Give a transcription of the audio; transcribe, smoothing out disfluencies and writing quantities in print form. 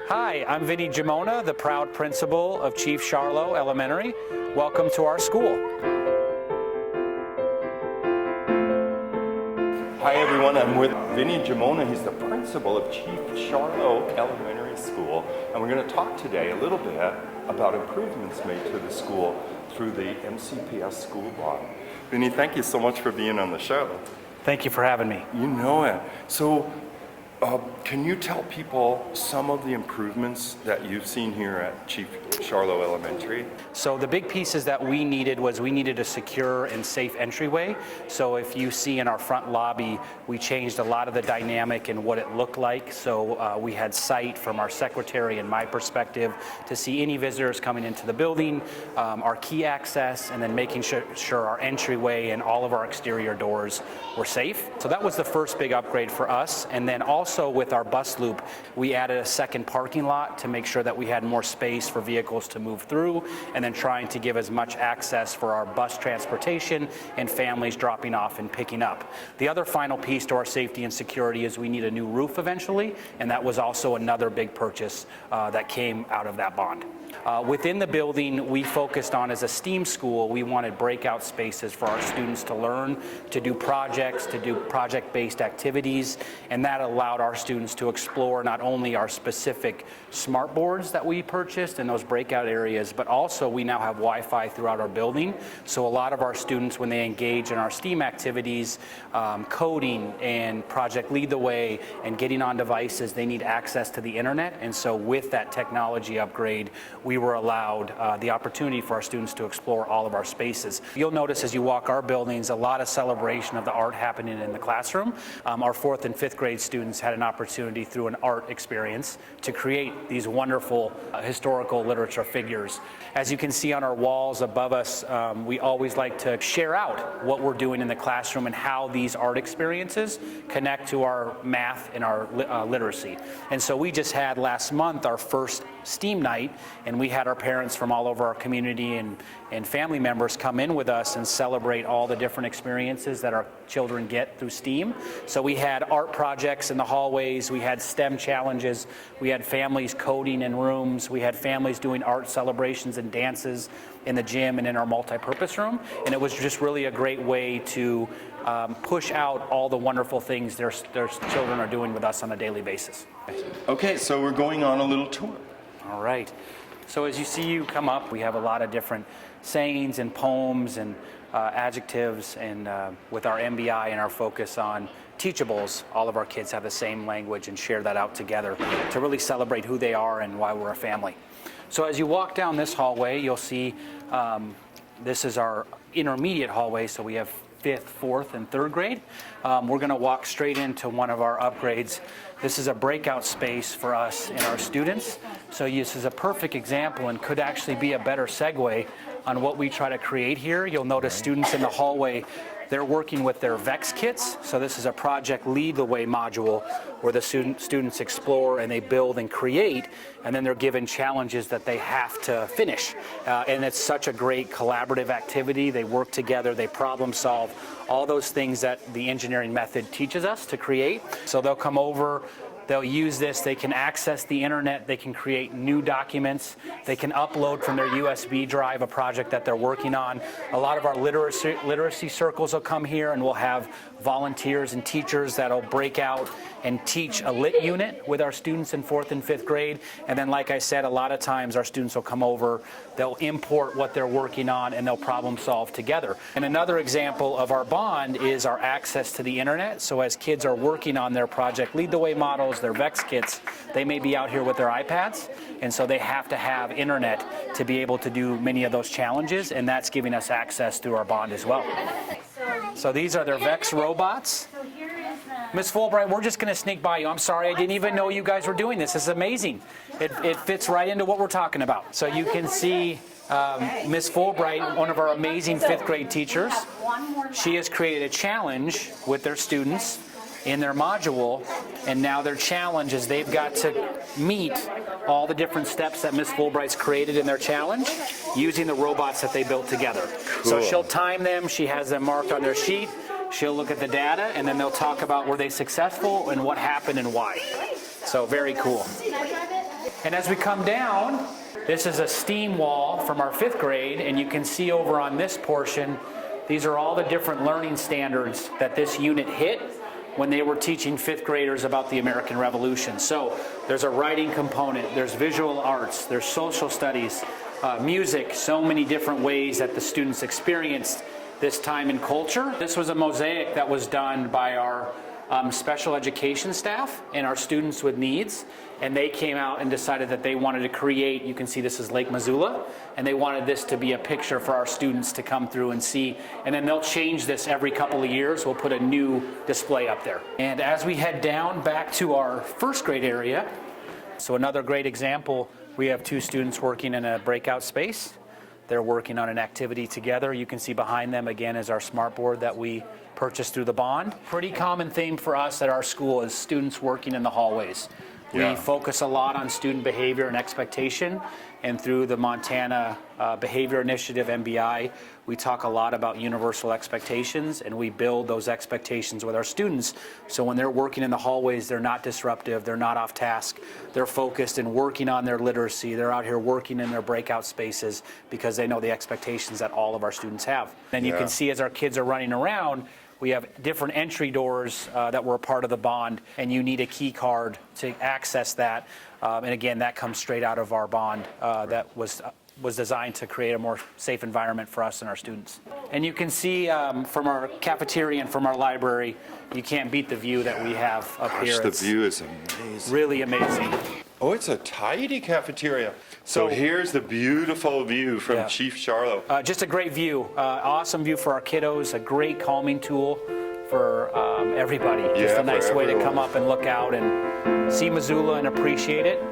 Hi, I'm Vinny Gimona, the proud principal of Chief Charlo Elementary. Welcome to our school. Hi everyone, I'm with Vinny Gimona. He's the principal of Chief Charlo Elementary School, and we're going to talk today a little bit about improvements made to the school through the MCPS school bond. Vinny, thank you so much for being on the show. Thank you for having me. You know it. So, can you tell people some of the improvements that you've seen here at Chief Charlo Elementary? So the big pieces that we needed a secure and safe entryway. So if you see in our front lobby, we changed a lot of the dynamic and what it looked like. So we had sight from our secretary and my perspective to see any visitors coming into the building, our key access, and then making sure our entryway and all of our exterior doors were safe. So that was the first big upgrade for us. And then also with our bus loop, we added a second parking lot to make sure that we had more space for vehicles to move through, and then trying to give as much access for our bus transportation and families dropping off and picking up. The other final piece to our safety and security is we need a new roof eventually, and that was also another big purchase that came out of that bond. Within the building, we focused on, as a STEAM school, we wanted breakout spaces for our students to learn, to do projects, to do project-based activities, and that allowed our students to explore not only our specific smart boards that we purchased in those breakout areas, but also we now have Wi-Fi throughout our building. So a lot of our students, when they engage in our STEAM activities, coding and Project Lead the Way and getting on devices, they need access to the internet. And so with that technology upgrade, we were allowed the opportunity for our students to explore all of our spaces. You'll notice as you walk our buildings, a lot of celebration of the art happening in the classroom. Our 4th and 5th grade students had an opportunity through an art experience to create these wonderful historical literature figures. As you can see on our walls above us, we always like to share out what we're doing in the classroom and how these art experiences connect to our math and our literacy. And so we just had last month our first STEAM night, and we had our parents from all over our community and family members come in with us and celebrate all the different experiences that our children get through STEAM. So we had art projects in the hallways, we had STEM challenges, we had families coding in rooms, we had families doing art celebrations and dances in the gym and in our multi-purpose room, and it was just really a great way to push out all the wonderful things their children are doing with us on a daily basis. Okay, so we're going on a little tour. All right. So as you come up, we have a lot of different sayings and poems and adjectives, and with our MBI and our focus on teachables, all of our kids have the same language and share that out together to really celebrate who they are and why we're a family. So as you walk down this hallway, you'll see this is our intermediate hallway, so we have 5th, 4th, and 3rd grade. We're going to walk straight into one of our upgrades. This is a breakout space for us and our students. So this is a perfect example and could actually be a better segue on what we try to create here. You'll notice students in the hallway, they're working with their VEX kits. So this is a Project Lead the Way module where the students explore and they build and create, and then they're given challenges that they have to finish. And it's such a great collaborative activity. They work together, they problem solve, all those things that the engineering method teaches us to create. So they'll come over, they'll use this, they can access the internet, they can create new documents, they can upload from their USB drive a project that they're working on. A lot of our literacy circles will come here, and we'll have volunteers and teachers that'll break out and teach a lit unit with our students in 4th and 5th grade. And then, like I said, a lot of times our students will come over, they'll import what they're working on, and they'll problem solve together. And another example of our bond is our access to the internet. So as kids are working on their Project Lead the Way models, their VEX kits, they may be out here with their iPads, and so they have to have internet to be able to do many of those challenges, and that's giving us access through our bond as well. So these are their VEX robots. Miss Fulbright, we're just going to sneak by you. I'm sorry, I didn't even know you guys were doing this. This is amazing. It fits right into what we're talking about. So you can see Miss Fulbright, one of our amazing 5th grade teachers. She has created a challenge with their students in their module, and now their challenge is they've got to meet all the different steps that Miss Fulbright's created in their challenge using the robots that they built together. Cool. So she'll time them, she has them marked on their sheet, she'll look at the data, and then they'll talk about were they successful and what happened and why. So very cool. And as we come down, this is a steam wall from our 5th grade, and you can see over on this portion, these are all the different learning standards that this unit hit when they were teaching 5th graders about the American Revolution. So there's a writing component, there's visual arts, there's social studies, music, so many different ways that the students experienced this time in culture. This was a mosaic that was done by our special education staff and our students with needs, and they came out and decided that they wanted to create, you can see this is Lake Missoula, and they wanted this to be a picture for our students to come through and see, and then they'll change this every couple of years. We'll put a new display up there. And as we head down back to our 1st grade area, so another great example, we have 2 students working in a breakout space. They're working on an activity together. You can see behind them again is our smartboard that we purchased through the bond. Pretty common theme for us at our school is students working in the hallways. Yeah. We focus a lot on student behavior and expectation, and through the Montana Behavior Initiative, MBI, we talk a lot about universal expectations, and we build those expectations with our students. So when they're working in the hallways, they're not disruptive, they're not off task, they're focused and working on their literacy, they're out here working in their breakout spaces because they know the expectations that all of our students have. And you can see as our kids are running around, we have different entry doors that were a part of the bond, and you need a key card to access that. And again, that comes straight out of our bond that was designed to create a more safe environment for us and our students. And you can see from our cafeteria and from our library, you can't beat the view that we have up here. The It's view is amazing. really amazing. Oh, it's a tidy cafeteria. So here's the beautiful view from Chief Charlo. Just a great view, awesome view for our kiddos, a great calming tool for everybody. Just Yeah, a nice for way to everyone. come up and look out and see Missoula and appreciate it.